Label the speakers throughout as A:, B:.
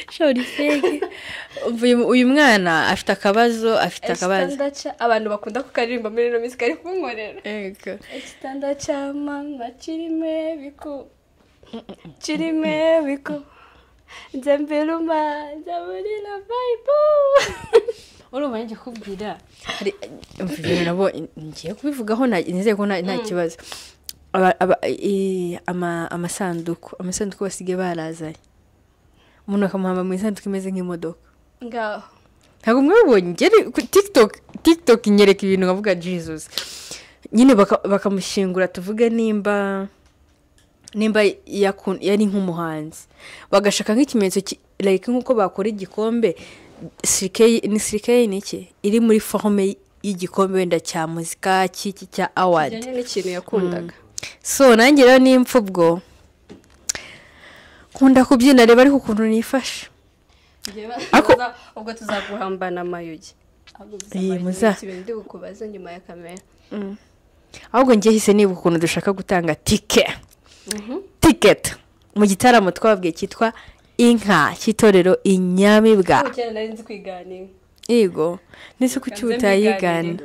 A: shori fake uyu mwana afite akabazo
B: abantu bakunda kukaririmba muri no music ari kunkorera
A: ego
B: ekitanda cy'amanywa kirime biko nzembeluma nzabulina vibe
A: urumva ngiye kubwira hari mvira nabo ngiye kubivugaho nizeye ko nta kibazo amasanduku basige barazaye umuntu akamuhamba mu isanduku imeze nk'imodoka
B: ngaho
A: ntabwo mwabonye TikTok inyereka ibintu nkavuga Jesus nyine bakamushingura tuvuge nimba yari nk'umuhanzi bagashaka nk'ikimenyetso like nkuko bakora igikombe sirikeye niki iri muri forme y'igikombe wenda cya muzika cya award
B: cyane n'ikintu yakundaga
A: so nanjye rero nimfubwo nkunda kubyina reba ariko ukuntu nifashe
B: ubwo tuzaguhambana amayugi
A: muza
B: kubaza nyuma ya kamera
A: ahubwo ngiye hise niba ukuntu dushaka gutanga ticket mu gitaramo twababwiye cyitwa inka cy'itorero inyamibwa
B: cyane nari nzi kwiganira
A: yego nese kuki utayigana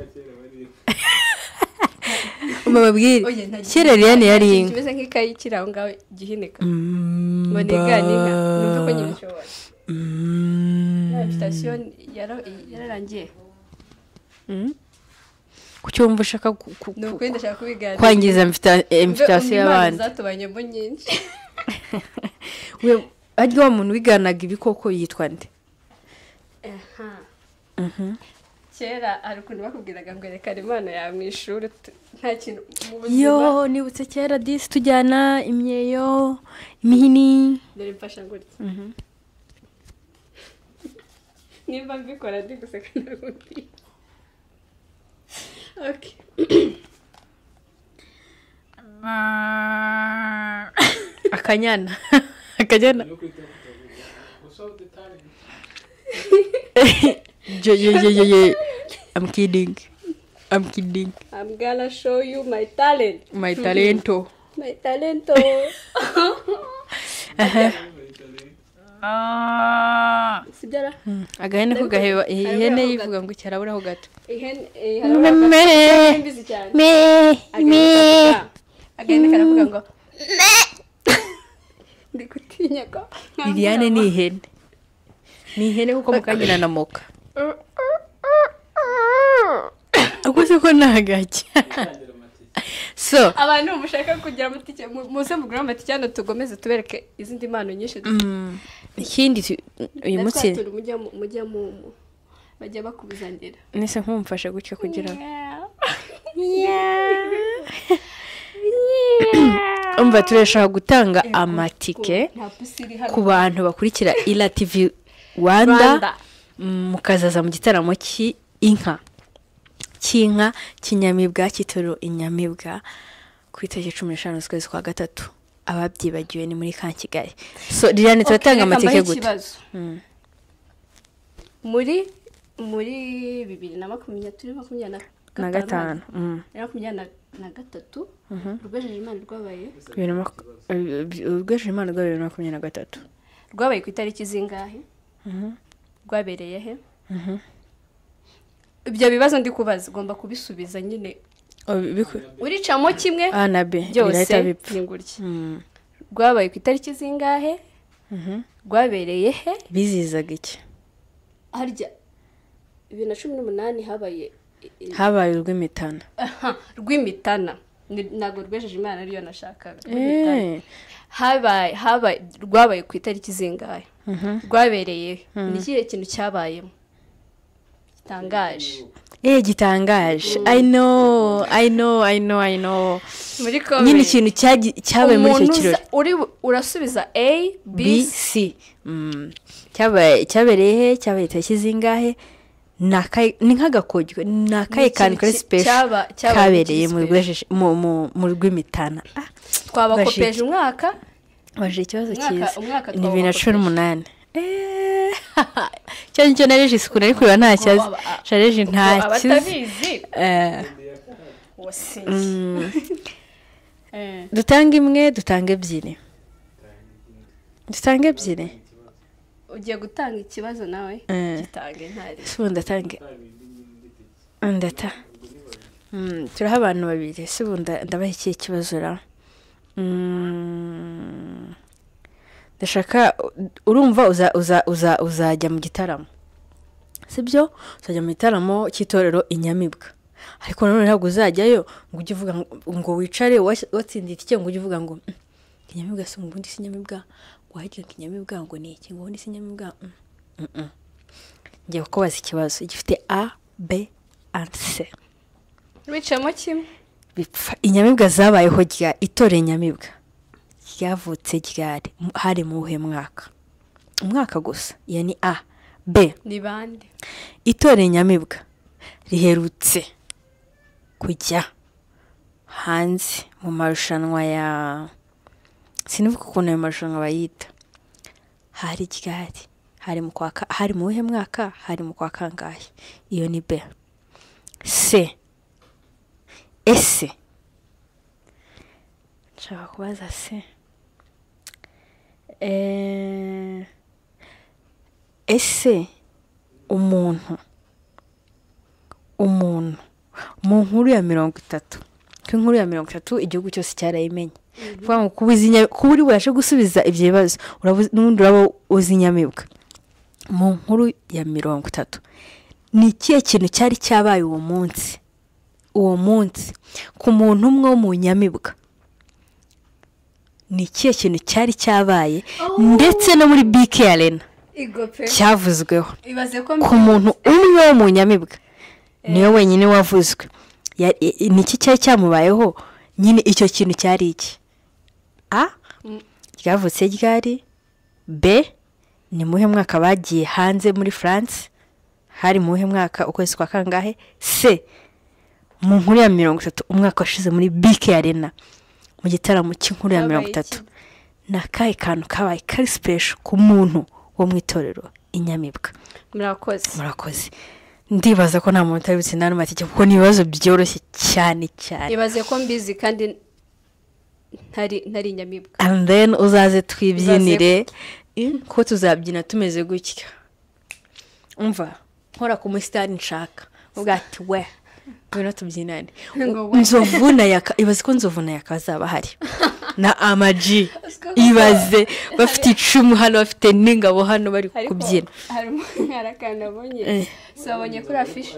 A: umabwire kera Liliane yari inka
B: kimeze nk'ikayi kiraho ngaho gihinika ngo nigane inka numva ko nyine nshobora invitation yararangiye
A: kuki wumva ushaka
B: nuko ndashaka kubiganira
A: kwangiza invitation y'abandi
B: zatubanyemo nyinshi
A: we ajya wa muntu wiganaga ibikoko yitwa nde
B: kera hari ukuntu bakubwiraga ngo reka Imana ya mu ishuri nta kintu mu buzima
A: yo nibutse kera disi tujyana imyeyo imihini
B: dore mfasha gutya niba mbikora ndi guseka nagundi okay
A: akanyana yo I'm kidding
B: I'm gonna show you my talent sibara
A: agahene ko gaheba ihene yivuga ngo cyaraburaho gato
B: ihene harabimbizi cyane agahene karavuga ngo ndikutinya ko
A: Liliane ni ihene kuko mukanyina na moka akose ko nagajya so
B: abantu mushaka kugira amatike muze mugura amatike cyane tugomeze tubereke izindi mpano nyinshi
A: ikindi uyu munsi
B: mujya mu bajya bakubizanira
A: nese nkumfasha gutyo kugira umva turashaka gutanga amatike ku bantu bakurikira Ila TV Rwanda mukazaza mu gitaramo cy'inka kinyamibwa cy'itorero inyamibwa ku itariki 15 z'ukwezi kwa gatatu ababyibagiwe ni muri Kigali so Liliane turatanga amatike gute
B: muri 2025 rwejeje Imana rwabaye 2023 rwabaye ku itariki zingahe rwabereye he ibyo bibazo ndi kubaza ugomba kubisubiza nyine uricamo kimwe
A: A na B
B: birahita bipfa rwabaye ku itariki zingahe rwabereye he
A: bizizaga iki
B: harya 2018
A: habaye
B: rw'imitana ntago rwejeje Imana ariyo nashakaga habaye rwabaye ku itariki zingahe rwabereye ni kihe kintu cyabayemo
A: gitangaje I know
B: muri comment
A: nyine ikintu cyabaye muri icyo kirori
B: urasubiza A B
A: C cyabereye he cyabaye itariki zingahe ni nk'agakoryo nakaye kantu kari special kabereye mu rw'imitana
B: twabakopeje umwaka
A: baje ikibazo cyiza ni 2018 cyane cyo nareje isuku nari kureba nta cyazi shareje nta
B: kizi
A: dutanga imwe dutanga ebyiri
B: ugiye gutanga ikibazo nawe gitange ntari
A: sibo ndatange ndata turaha abantu babiri sibo ndabaha iki kibazo ra ndashaka urumva uzajya mu gitaramo sibyo uzajya mu gitaramo cy'itorero Inyamibwa ariko none ntabwo uzajyayo ngo ujye uvuga ngo wicare watsindiye itike ngo ujye uvuga ngo Inyamibwa se ubundi si Inyamibwa wahigira Inyamibwa ngo ni iki ngo ubundi si Inyamibwa ngiye kubaza ikibazo gifite A B and C
B: bicamo kimwe
A: bipfa Inyamibwa zabayeho itorero Inyamibwa ryavutse ryari hari mu uhe mwaka gusa yani A B
B: ni bande
A: itorero Inyamibwa riherutse kujya hanze mu marushanwa ya sinivuga ukuntu ayo marushanwa bayita hari ryari hari mu uhe mwaka hari mu kwa kangahe iyo ni B C ese nshaka kubaza C ese umuntu mu nkuru ya 30 ko inkuru ya 30 igihugu cyose cyarayimenye vuga ngo kuba uri bubashe gusubiza ibyo bibazo n'ubundi uraba uzi Inyamibwa mu nkuru ya 30 ni ikihe kintu cyari cyabaye uwo munsi ku muntu umwe wo mu Inyamibwa ni ikihe kintu cyari cyabaye ndetse no muri BK Arena cyavuzweho ku muntu umwe wo mu Inyamibwa niyo wenyine wavuzwe ni iki cyari cyamubayeho nyine icyo kintu cyari iki A ryavutse ryari B ni muhe mwaka bagiye hanze muri France hari muhe mwaka ukwezi kwa kangahe C mu nkuru ya 30 umwaka washize muri BK Arena mu gitaramo cy'inkuru ya 30 nakaye kantu kabaye kari special ku muntu wo mu itorero Inyamibwa murakoze ndibaza ko nta muntu utari butsinda n'amatike kuko ni ibibazo byoroshye cyane
B: ibaze ko mbizi kandi ntari Inyamibwa
A: and then uzaze twibyinire ko tuzabyina tumeze gutya umva nkora ku musitari nshaka uvuga ati we ngwino tubyinane nzovuna ibaze ko nzovuna yakazaba hari na Amaji ibaze bafite icumu hano bafite n'ingabo hano bari kubyina
B: harakana bonye sabonye kuri afishe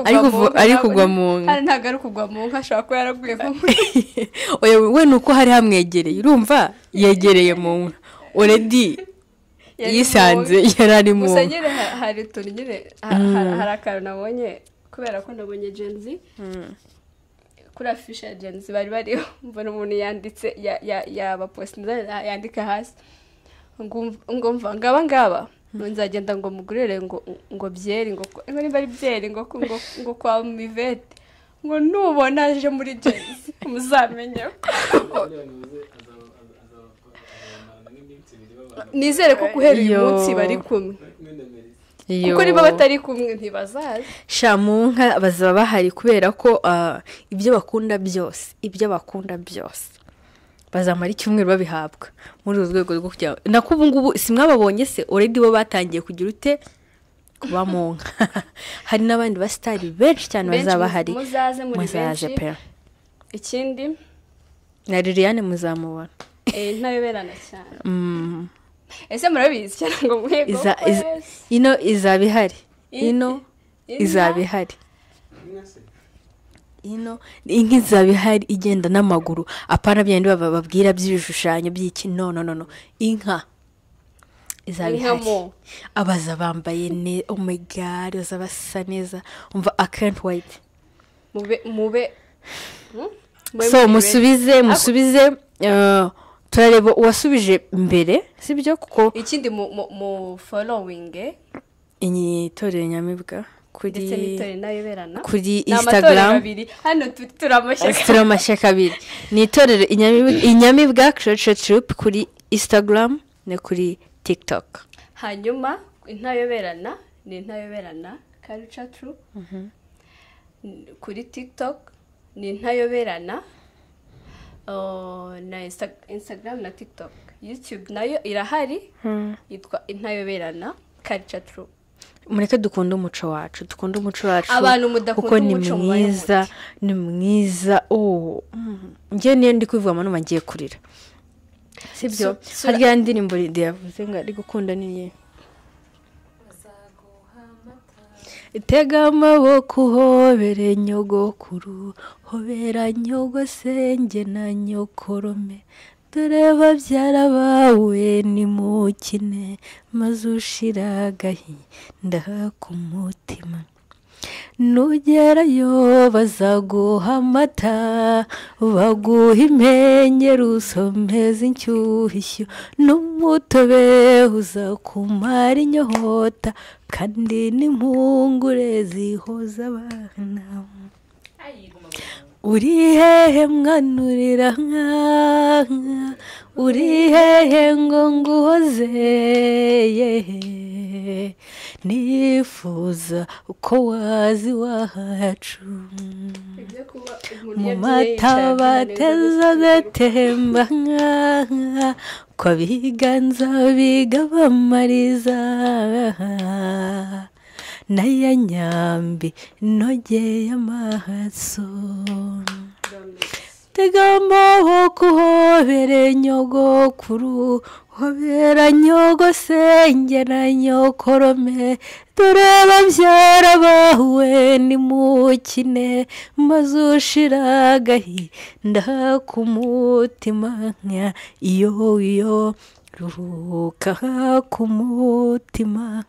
A: ariko kugwa mu
B: hari ntago kugwa mu nka ashaka ko yaraguye ko
A: oya we nuko hari hamwegereye urumva yegereye mu nka already yisanze yarari mu
B: gusa nyine hari turigire hari akantu nabonye kubera ko nabonye Gen Z kuri afishe ya Gen Z bari mbona umuntu yanditse ya postinga yandika hasi ngumva ngaba nzagenda ngo mugurere ngo byeri ngo niba ari byeri ngo kwa Mivete ngo nubona aje muri Gen Z muzamenye nizere ko guhera uyu munsi bari kumwe kuko niba batari kumwe ntibazaza
A: shamunka bazaba bahari kubera ko ibyo bakunda byose bazamara icyumweru babihabwa muri urwego rwo kujya nakubu ngubu simwababonye se already bo batangiye kugira ute kuba mu nka hari n'abandi basitari benshi cyane bazaba bahari
B: muzaze
A: pe
B: ikindi
A: na Liliane muzamubona
B: ntayoberana cyane ese murabizi cyane ngo muhego
A: ino izaba ihari inka izaba ihari igenda n'amaguru apana byandi bababwira by'ibishushanyo by'iki no inka izaba ihari abaza bambaye oh my god bazaba basa neza umva I can't wait
B: mube
A: so musubize turareba uwasubije mbere sibyo kuko
B: ikindi mu following
A: itorero Inyamibwa
B: kuri
A: Instagram
B: hano
A: turamashyaka abiri ni itorero Inyamibwa Troop kuri Instagram no kuri TikTok
B: hanyuma intayoberana ni intayoberana Culture Troop kuri TikTok ni intayoberana na Instagram na TikTok YouTube nayo irahari yitwa Intayoberana Culture True.
A: Mureke dukunda umuco wacu
B: abantu mudakunda
A: umuco ni mwiza njye niyo ndi kwivamo no ngiye kurira sibyo harya ndirimbo yavuze ngo ari gukunda niye itega amaboko uhobere nyogokuru hobera nyogosenge na nyokorome dore babyara bawe nimukine maze ushira agahinda ku mutima nugerayo bazaguha amata baguha impenyeri usomeza inshyushyu n'umutobe uzakumara inyota kandi n'impungure zihoza abana uri hehe mwanurira nka uri hehe ngo nguhoze nifuza uko wazi wacu mu mata bateza gatemba nka kwa biganza biga bamariza naya nyambi nogeye amaso tega amaboko uhobere nyogokuru hobera nyogosenge na nyokorome dore babyara bawe nimukine maze ushira agahinda ku mutima iyo ruhuka ku mutima